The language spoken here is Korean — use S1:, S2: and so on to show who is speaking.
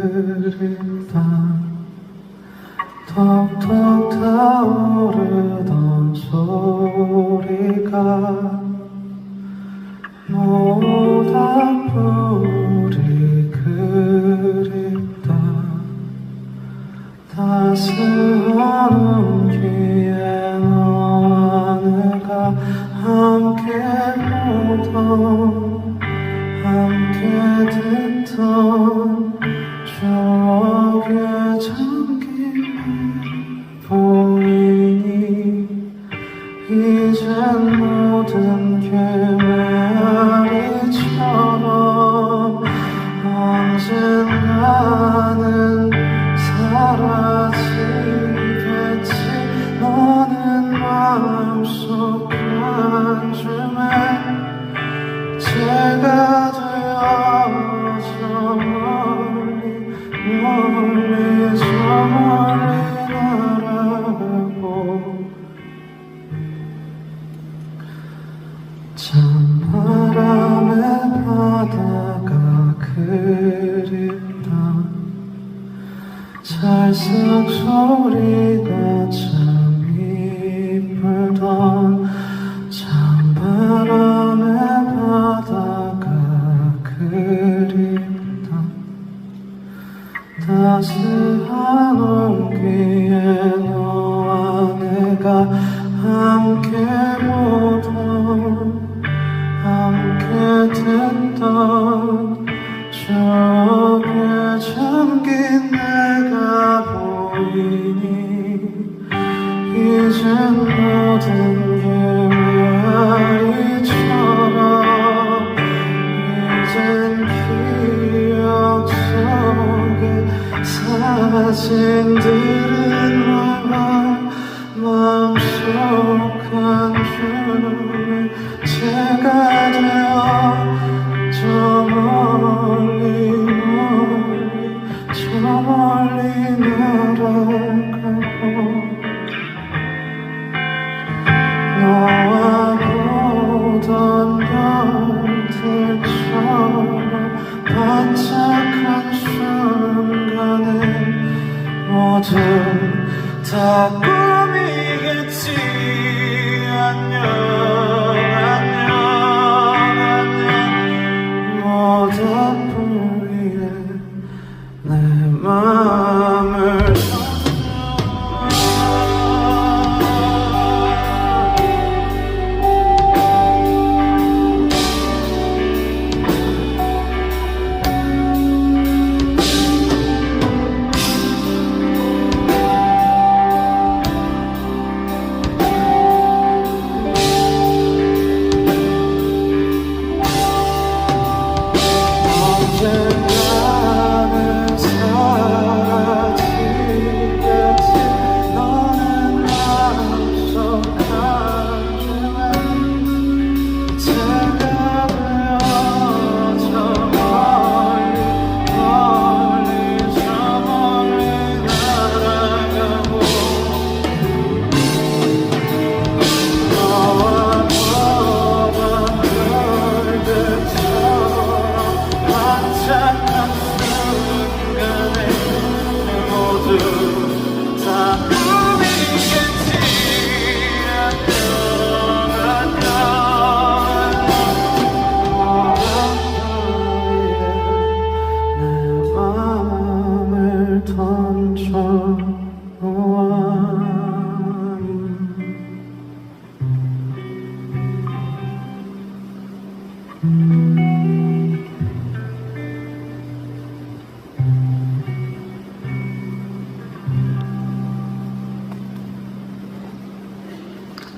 S1: 그립다. 톡톡 타오르던 소리가 모닥불이 그립다. 따스한 온기에 너와 내가 함께 보던 함께 듣던 추억에 잠긴 보이니 이젠 모든 게 메아리처럼 언젠가는 사라지겠지. 너는 마음속 한 줌에 제가 되어 저 멀리 멀리 저 멀리 날아가고 찬바람에 바다가 그립다. 찰싹 소리가 참 이쁘던 찬바람에 바다가 그립다. 따스한 온기에 너와 내가 함께 보던 함께 듣던 추억에 잠긴 내가 보이니 이젠 모든 게 메아리처럼 이젠 기억 속에 사진들은 남아 마음속 한 줌에 제가 되어 저 멀리 멀리 저 멀리 날아가고 너와 보던 별들처럼 반짝한 순간에 모두 다 꿈이겠지. 안녕 안녕 안녕. 모닥불 위에 내 맘을